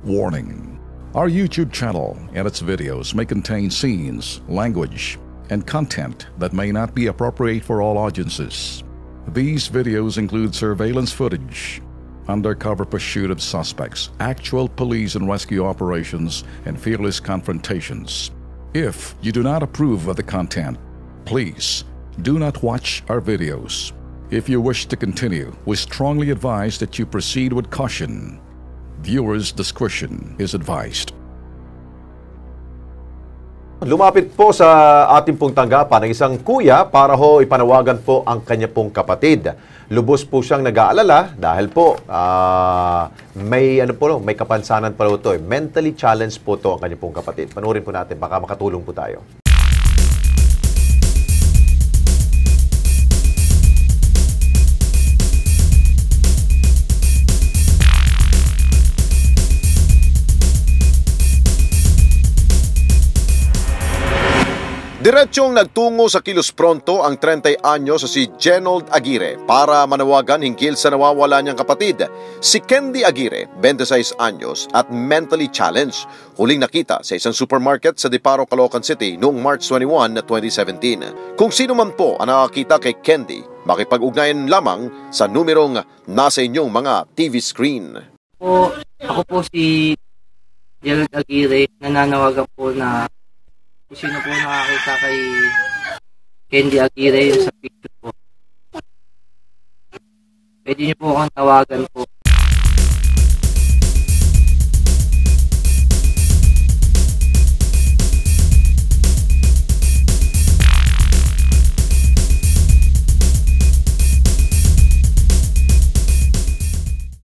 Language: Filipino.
Warning: our YouTube channel and its videos may contain scenes, language, and content that may not be appropriate for all audiences. These videos include surveillance footage, undercover pursuit of suspects, actual police and rescue operations, and fearless confrontations. If you do not approve of the content, please do not watch our videos. If you wish to continue, we strongly advise that you proceed with caution. Viewers' discretion is advised. Lumapit po sa ating pong tanggapan ng isang kuya para ho ipanawagan po ang kanya pong kapatid. Lubos po siyang nag-aalala dahil po may kapansanan pa ito. Mentally challenged po to ang kanya pong kapatid. Panoorin po natin, baka makatulong po tayo. Diretsyong nagtungo sa Kilos Pronto ang 30 anyos si Genold Aguirre para manawagan hinggil sa nawawala niyang kapatid, si Candy Aguirre, 26 anyos at mentally challenged. Huling nakita sa isang supermarket sa Diparo, Caloocan City noong March 21, 2017. Kung sino man po ang nakakita kay Candy, makipag-ugnayan lamang sa numerong nasa inyong mga TV screen. Ako po si Genold Aguirre, nananawagan po na kung sino po nakakita kay Candy Aguirre yung sa picture po. Pwede niyo po akong tawagan po.